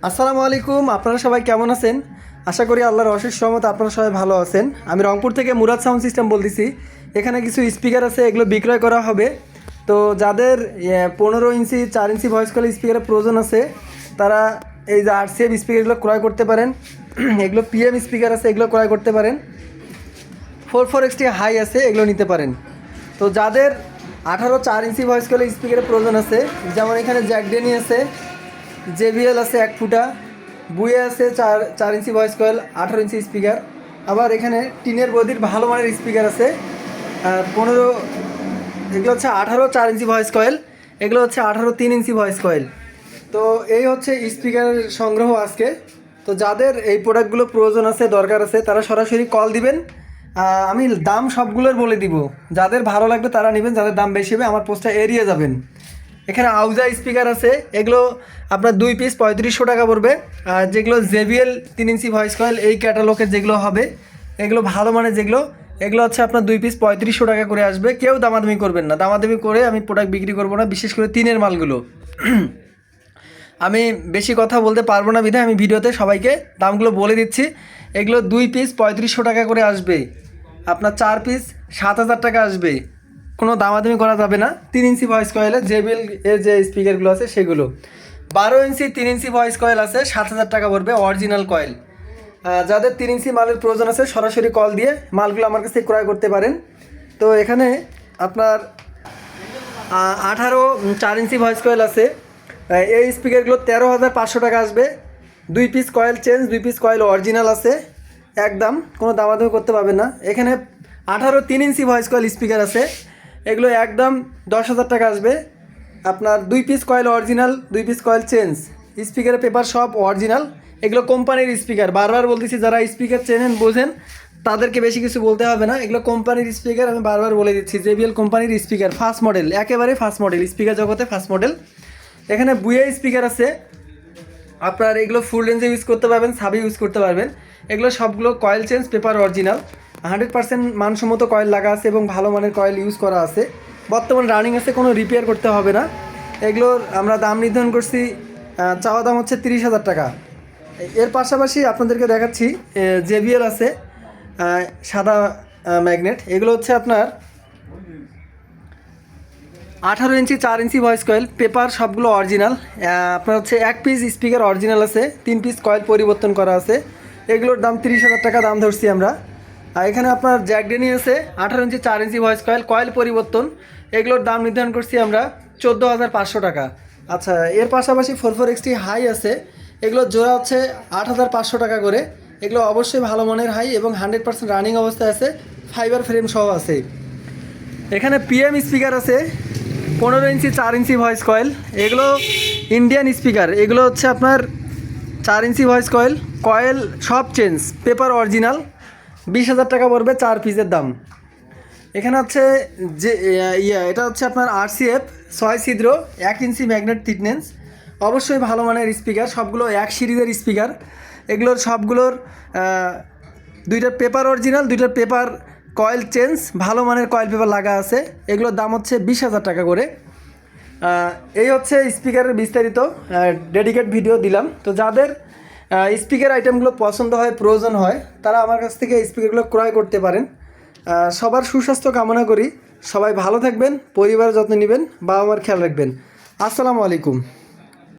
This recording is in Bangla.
আসসালামু আলাইকুম। আপনারা সবাই কেমন আছেন? আশা করি আল্লাহর অশেষ রহমতে আপনারা সবাই ভালো আছেন। আমি রংপুর থেকে মুরাদ সাউন্ড সিস্টেম বলতেছি। এখানে কিছু স্পিকার আছে, এগুলো বিক্রয় করা হবে। তো যাদের 15 ইঞ্চি 4 ইঞ্চি ভয়েস কল স্পিকারের প্রয়োজন আছে তারা এই যে আরসিএফ স্পিকারগুলো ক্রয় করতে পারেন। এগুলো পিএম স্পিকার আছে, এগুলো ক্রয় করতে পারেন। 44XT হাই আছে, এগুলো নিতে পারেন। তো যাদের 18 4 ইঞ্চি ভয়েস কলের স্পিকারের প্রয়োজন আছে, যেমন এখানে জ্যাকডেনি আছে, জেবিএল আছে 1 ফুটা, বুয়ে আছে 4 inch voice coil 18 inch speaker. আবার এখানে টিনের বদির ভালো মানের স্পিকার আছে 15, এগুলো হচ্ছে 18 4 ইঞ্চি ভয়েস কয়েল, এগুলো হচ্ছে 18 3 ইঞ্চি ভয়েস কয়েল। তো এই হচ্ছে স্পিকারের সংগ্রহ আজকে। তো যাদের এই প্রোডাক্টগুলো প্রয়োজন আছে, দরকার আছে, তারা সরাসরি কল দিবেন। আমি দাম সবগুলোর বলে দিব, যাদের ভালো লাগবে তারা নেবেন, যাদের দাম বেশি হবে আমার পোস্টটা এড়িয়ে যাবেন। এখানে আউজা স্পিকার আছে, এগুলো আপনার 2 পিস 3500 টাকা পড়বে। আর যেগুলো জেবিএল 3 ইঞ্চি ভয়েস কয়েল এই ক্যাটালগের যেগুলো হবে, এগুলো ভালো মানে যেগুলো, এগুলো হচ্ছে আপনার 2 পিস 3500 টাকা করে আসবে। কেউ দামাদামি করবেন না, দামাদামি করে আমি প্রোডাক্ট বিক্রি করবো না, বিশেষ করে তিনের মালগুলো। আমি বেশি কথা বলতে পারবো না বিধায় আমি ভিডিওতে সবাইকে দামগুলো বলে দিচ্ছি। এগুলো 2 পিস 3500 টাকা করে আসবে, আপনার 4 পিস 7000 টাকা আসবে। কোনো দামাদামি করা যাবে না। 3 ইঞ্চি ভয়েস কয়েলে জেবিএল এর যে স্পিকারগুলো আছে সেগুলো 12 ইঞ্চি 3 ইঞ্চি ভয়েস কয়েল আছে, 7000 টাকা পড়বে অরিজিনাল কয়েল। যাদের 3 ইঞ্চি মালের প্রয়োজন আছে সরাসরি কল দিয়ে মালগুলো আমার কাছে ক্রয় করতে পারেন। তো এখানে আপনার 18 4 ইঞ্চি ভয়েস কয়েল আছে, এই স্পিকারগুলো 13,500 টাকা আসবে। 2 piece coil change, 2 piece coil original আছে, একদম কোনো দামাদামি করতে পারবেন না। এখানে 18 3 ইঞ্চি ভয়েস কয়েল স্পিকার আছে, এগুলো একদম 10,000 টাকা আসবে। আপনার 2 piece coil original, 2 piece coil change, স্পিকারের পেপার সব অরিজিনাল। এগুলো কোম্পানির স্পিকার, বারবার বলতেছি, যারা স্পিকার চেনেন বোঝেন তাদেরকে বেশি কিছু বলতে হবে না। এগুলো কোম্পানির স্পিকার, আমি বারবার বলে দিচ্ছি, জেবিএল কোম্পানির স্পিকার, ফার্স্ট মডেল, একেবারে ফার্স্ট মডেল, স্পিকার জগতে ফার্স্ট মডেল। এখানে বুয়ে স্পিকার আছে, আপনার এগুলো ফুল রেঞ্জে ইউজ করতে পারবেন, সাবি ইউজ করতে পারবেন। এগুলো সবগুলো কয়েল চেঞ্জ, পেপার অরিজিনাল, 100% মানসম্মত কয়েল লাগা আছে এবং ভালো মানের কয়েল ইউজ করা আছে। বর্তমান রানিং আছে, কোনো রিপেয়ার করতে হবে না। এগুলোর আমরা দাম নির্ধারণ করছি, চাওয়া দাম হচ্ছে 30,000 টাকা। এর পাশাপাশি আপনাদেরকে দেখাচ্ছি জেবিএল আছে সাদা ম্যাগনেট, এগুলো হচ্ছে আপনার 18 ইঞ্চি 4 ইঞ্চি ভয়েস কয়েল, পেপার সবগুলো অরিজিনাল। আপনার হচ্ছে 1 পিস স্পিকার অরিজিনাল আছে, 3 পিস কয়েল পরিবর্তন করা আছে। এগুলোর দাম 30,000 টাকা দাম ধরছি আমরা। আর এখানে আপনার জ্যাকডেনি আছে 18 ইঞ্চি 4 ইঞ্চি ভয়েস কয়েল, কয়েল পরিবর্তন, এগুলোর দাম নির্ধারণ করছি আমরা 14,500 টাকা। আচ্ছা, এর পাশাপাশি 44XT হাই আছে, এগুলো জোড়া হচ্ছে 8,500 টাকা করে। এগুলো অবশ্যই ভালো মানের হাই এবং 100% রানিং অবস্থায় আছে, ফাইবার ফ্রেম সহ আছে। এখানে পিএম স্পিকার আছে 15 ইঞ্চি 4 ইঞ্চি ভয়েস কয়েল, এগুলো ইন্ডিয়ান স্পিকার, এগুলো হচ্ছে আপনার 4 ইঞ্চি ভয়েস কয়েল, কয়েল সব চেঞ্জ, পেপার অরিজিনাল, 20,000 টাকা পড়বে 4 পিসের দাম। এখানে হচ্ছে যে এটা হচ্ছে আপনার আরসিএফ 6 ছিদ্র 1 ইঞ্চি ম্যাগনেট থিকনেস, অবশ্যই ভালো মানের স্পিকার, সবগুলো এক সিরিজের স্পিকার। এগুলোর সবগুলোর 2টা পেপার অরিজিনাল, 2টার পেপার কয়েল চেঞ্জ, ভালো মানের কয়েল পেপার লাগা আছে। এগুলোর দাম হচ্ছে 20,000 টাকা করে। এই হচ্ছে স্পিকারের বিস্তারিত ডেডিকেট ভিডিও দিলাম। তো যাদের স্পিকার আইটেমগুলো পছন্দ হয়, প্রয়োজন হয়, তারা আমার কাছ থেকে স্পিকারগুলো ক্রয় করতে পারেন। সবার সুস্বাস্থ্য কামনা করি, সবাই ভালো থাকবেন, পরিবারের যত্ন নেবেন, বাবা মার খেয়াল রাখবেন। আসসালামু আলাইকুম।